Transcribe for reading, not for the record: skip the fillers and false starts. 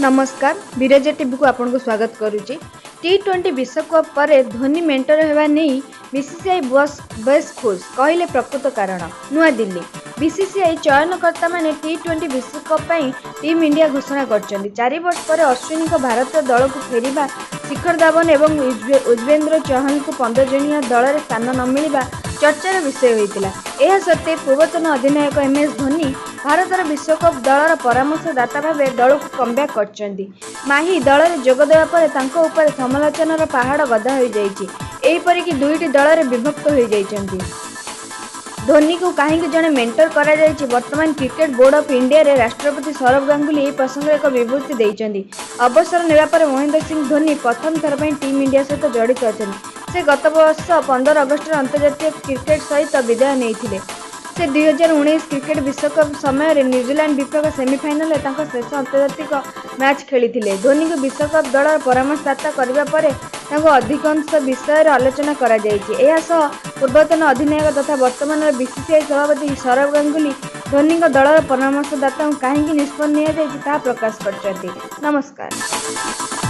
नमस्कार विरजा टीवी को आपको स्वागत करुच्ची। T20 विश्वकप पर धोनी मेंटर होगा नहीं बीसीसीआई बेस खुश कहले प्रकृत कारण। नुआ दिल्ली बीसीसीआई चयनकर्ता माने T20 विश्वकप टीम इंडिया घोषणा कर 4 वर्ष पर अश्विनी को भारतीय दल को फेरिबा, शिखर धवन और युजवेंद्र चहल को 15 जणिया दल में स्थान न मिलवा चर्चार विषय होता। यह सत्वे पूर्वतन अधिनायक MS धोनी भारतर विश्वकप दलर परामर्शदाता भाव दल को कमब्याक कर माही दल में जोगदेवा पर समालोचनार पहाड़ गदा हो जापरिक दुईटी दल में विभक्त हो जाती। धोनी को कहीं जड़े मेंटर करा वर्तमान क्रिकेट बोर्ड ऑफ इंडिया रे राष्ट्रपति सौरभ गांगुली यह प्रसंग एक विवृत्ति देइचंदी। अवसर नेबा पर महेंद्र सिंह धोनी प्रथम थर पर टीम इंडिया सहित जड़ित अच्छा। से गत वर्ष 15 अगस्ट अंतर्जातीय क्रिकेट सहित विदाय नहीं। से 2019 क्रिकेट विश्वकप समय न्यूजीलैंड विपक्ष सेमिफाइनल शेष अंतर्जातिक मैच खेली। धोनी को विश्वकप दल परामर्शदाता करने पर अधिकांश विषय आलोचना करा पूर्वतन अधिनायक तथा वर्तमान बीसीसीआई सभापति सौरभ गांगुली धोनी दल परामर्शदाता कहीं निष्पत्ति प्रकाश कर। नमस्कार।